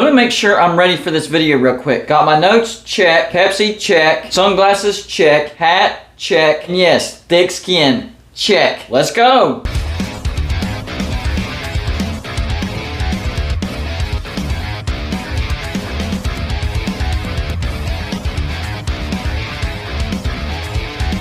Let me make sure I'm ready for this video real quick. Got my notes, check. Pepsi, check. Sunglasses, check. Hat, check. And yes, thick skin, check. Let's go.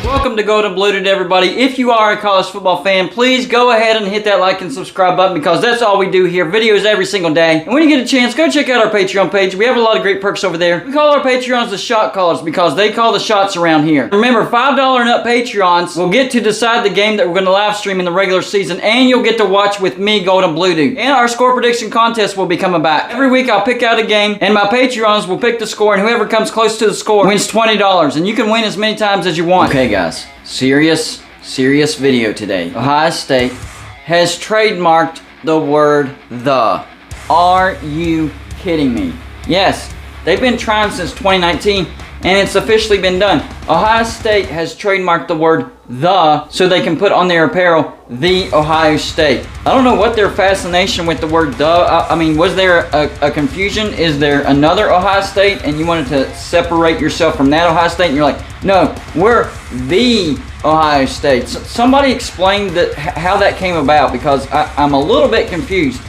Welcome to Golden Bluted, everybody. If you are a college football fan, please go ahead and hit that like and subscribe button because that's all we do here. Videos every single day. And when you get a chance, go check out our Patreon page. We have a lot of great perks over there. We call our Patreons the shot callers because they call the shots around here. Remember, $5 and up Patreons will get to decide the game that we're going to live stream in the regular season, and you'll get to watch with me, Golden Bluted. And our score prediction contest will be coming back. Every week I'll pick out a game, and my Patreons will pick the score, and whoever comes close to the score wins $20. And you can win as many times as you want. Okay, guys. Serious video today. Ohio State has trademarked the word "the." Are you kidding me? Yes, they've been trying since 2019 and it's officially been done. Ohio State has trademarked the word "the" so they can put on their apparel "The Ohio State." I don't know what their fascination with the word "the." I mean, was there a confusion? Is there another Ohio State and you wanted to separate yourself from that Ohio State and you're like, no, we're the Ohio State. Somebody explain how that came about because I'm a little bit confused.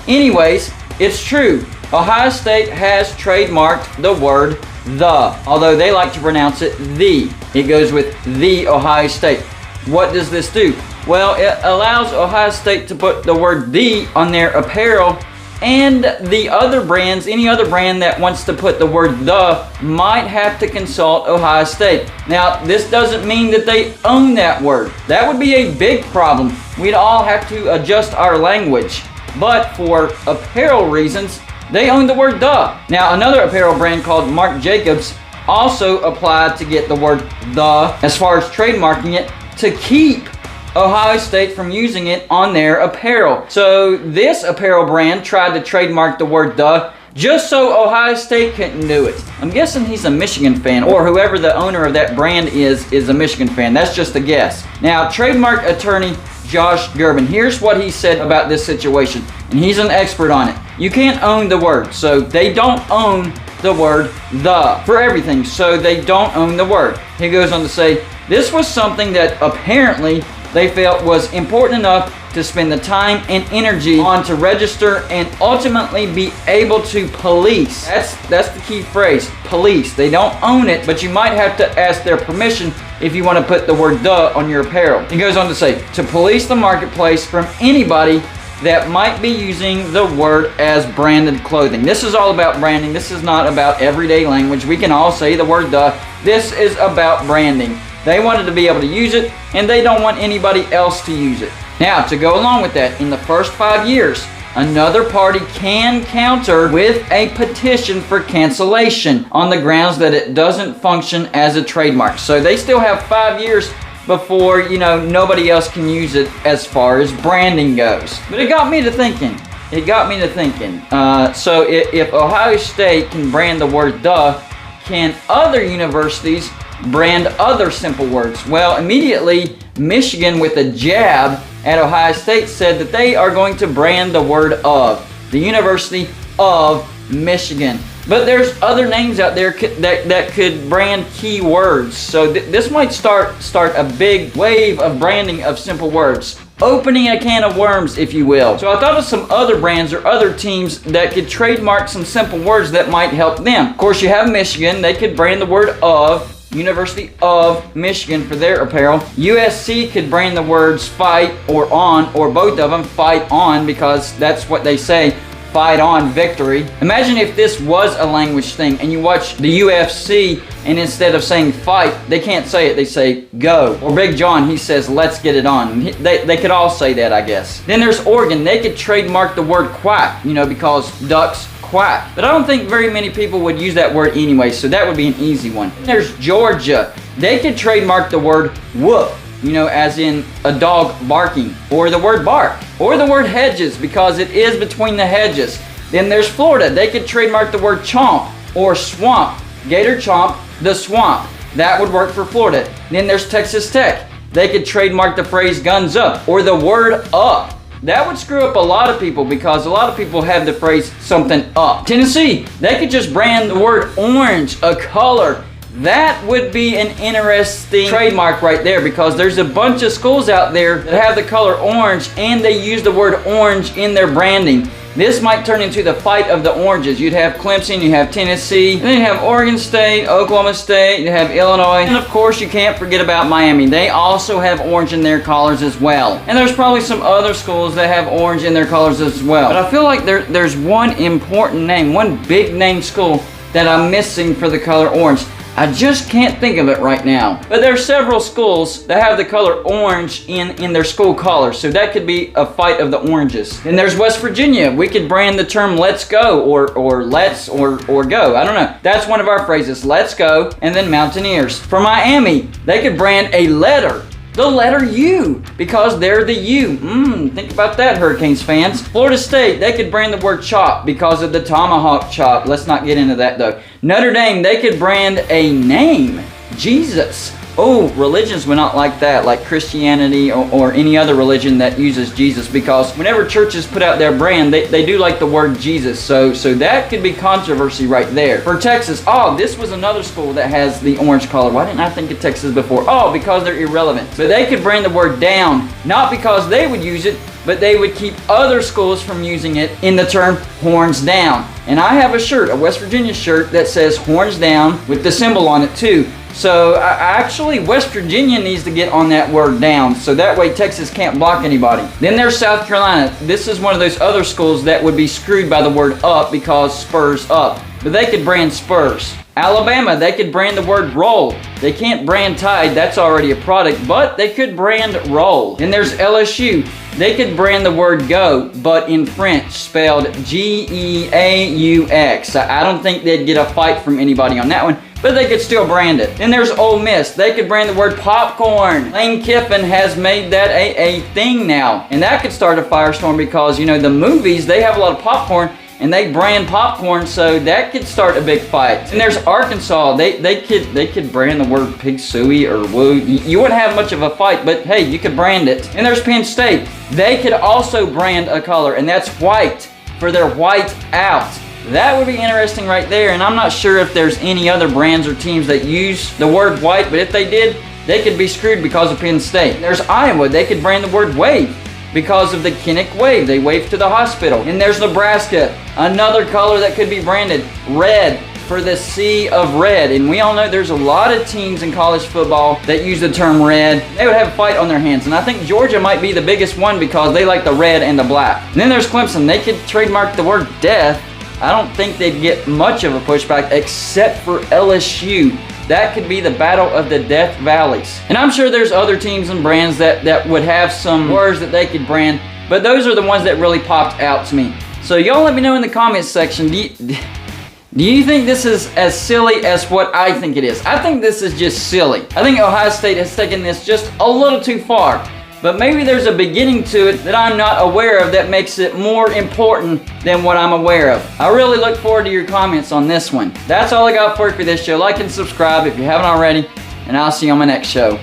Anyways, it's true. Ohio State has trademarked the word "the," although they like to pronounce it "the." It goes with "The Ohio State." What does this do? Well, it allows Ohio State to put the word "the" on their apparel, and the other brands, any other brand that wants to put the word "the" might have to consult Ohio State. Now, this doesn't mean that they own that word. That would be a big problem. We'd all have to adjust our language. But for apparel reasons, they own the word "the." Now, another apparel brand called Marc Jacobs also applied to get the word "the" as far as trademarking it to keep Ohio State from using it on their apparel. So this apparel brand tried to trademark the word "the" just so Ohio State couldn't do it. I'm guessing he's a Michigan fan, or whoever the owner of that brand is a Michigan fan. That's just a guess. Now, trademark attorney Josh Gerben, here's what he said about this situation, and he's an expert on it. You can't own the word, so they don't own the word "the" for everything, so they don't own the word. He goes on to say, this was something that apparently they felt was important enough to spend the time and energy on to register and ultimately be able to police. That's the key phrase, police. They don't own it, but you might have to ask their permission if you want to put the word "the" on your apparel. He goes on to say, to police the marketplace from anybody that might be using the word as branded clothing. This is all about branding. This is not about everyday language. We can all say the word "the." This is about branding. They wanted to be able to use it, and they don't want anybody else to use it. Now, to go along with that, in the first 5 years, another party can counter with a petition for cancellation on the grounds that it doesn't function as a trademark. So they still have 5 years before, nobody else can use it as far as branding goes. But it got me to thinking. So if Ohio State can brand the word "the," can other universities brand other simple words? Well, immediately, Michigan with a jab at Ohio State said that they are going to brand the word "of," the University of Michigan. But there's other names out there that could brand key words. So this might start a big wave of branding of simple words. Opening a can of worms, if you will. So I thought of some other brands or other teams that could trademark some simple words that might help them. Of course, you have Michigan. They could brand the word "of," University of Michigan for their apparel. USC could brand the words "fight" or "on," or both of them, "fight on," because that's what they say. Fight on, victory. Imagine if this was a language thing and you watch the UFC and instead of saying "fight," they can't say it, they say "go." Or Big John, he says "let's get it on." They could all say that, I guess. Then there's Oregon. They could trademark the word "quack," because ducks quack. But I don't think very many people would use that word anyway, so that would be an easy one. Then there's Georgia. They could trademark the word "whoop," as in a dog barking, or the word "bark," or the word "hedges," because it is between the hedges. Then there's Florida. They could trademark the word "chomp" or "swamp." Gator chomp, the swamp. That would work for Florida. Then there's Texas Tech. They could trademark the phrase "guns up" or the word "up." that would screw up a lot of people because a lot of people have the phrase something up. Tennessee, they could just brand the word orange, a color. That would be an interesting trademark right there because there's a bunch of schools out there that have the color orange and they use the word orange in their branding. This might turn into the fight of the oranges. You'd have Clemson, you have Tennessee, and then you have Oregon State, Oklahoma State, you have Illinois, and of course you can't forget about Miami. They also have orange in their colors as well. And there's probably some other schools that have orange in their colors as well. But I feel like there's one important name, one big name school that I'm missing for the color orange. I just can't think of it right now. But there are several schools that have the color orange in their school colors, so that could be a fight of the oranges. And there's West Virginia. We could brand the term let's go or let's or go. I don't know. That's one of our phrases, let's go, and then Mountaineers. For Miami, they could brand a letter. The letter U, because they're the U. Think about that, Hurricanes fans. Florida State, they could brand the word chop because of the tomahawk chop. Let's not get into that though. Notre Dame, they could brand a name, Jesus. Oh, religions would not like that, like Christianity or any other religion that uses Jesus, because whenever churches put out their brand, they do like the word Jesus. So that could be controversy right there. For Texas, oh, this was another school that has the orange color. Why didn't I think of Texas before? Oh, because they're irrelevant. But they could brand the word down, not because they would use it, but they would keep other schools from using it in the term horns down. And I have a shirt, a West Virginia shirt, that says horns down with the symbol on it too. So actually West Virginia needs to get on that word down, so that way Texas can't block anybody. Then there's South Carolina. This is one of those other schools that would be screwed by the word up because Spurs up. But they could brand Spurs. Alabama, they could brand the word roll. They can't brand Tide, that's already a product, but they could brand roll. Then there's LSU. They could brand the word go, but in French, spelled G-E-A-U-X. I don't think they'd get a fight from anybody on that one, but they could still brand it. Then there's Ole Miss. They could brand the word popcorn. Lane Kiffin has made that a thing now. And that could start a firestorm because, you know, the movies, they have a lot of popcorn, and they brand popcorn, so that could start a big fight. And there's Arkansas. They could brand the word pig suey or woo. You wouldn't have much of a fight, but hey, you could brand it. And there's Penn State. They could also brand a color, and that's white for their white out. That would be interesting right there, and I'm not sure if there's any other brands or teams that use the word white, but if they did, they could be screwed because of Penn State. There's Iowa. They could brand the word wave because of the Kinnick wave. They wave to the hospital. And there's Nebraska, another color that could be branded red for the sea of red. And we all know there's a lot of teams in college football that use the term red. They would have a fight on their hands. And I think Georgia might be the biggest one because they like the red and the black. And then there's Clemson. They could trademark the word death. I don't think they'd get much of a pushback except for LSU. That could be the battle of the Death Valleys. And I'm sure there's other teams and brands that would have some words that they could brand, but those are the ones that really popped out to me. So y'all let me know in the comments section, do you think this is as silly as what I think it is? I think this is just silly. I think Ohio State has taken this just a little too far. But maybe there's a beginning to it that I'm not aware of that makes it more important than what I'm aware of. I really look forward to your comments on this one. That's all I got for you for this show. Like and subscribe if you haven't already, and I'll see you on my next show.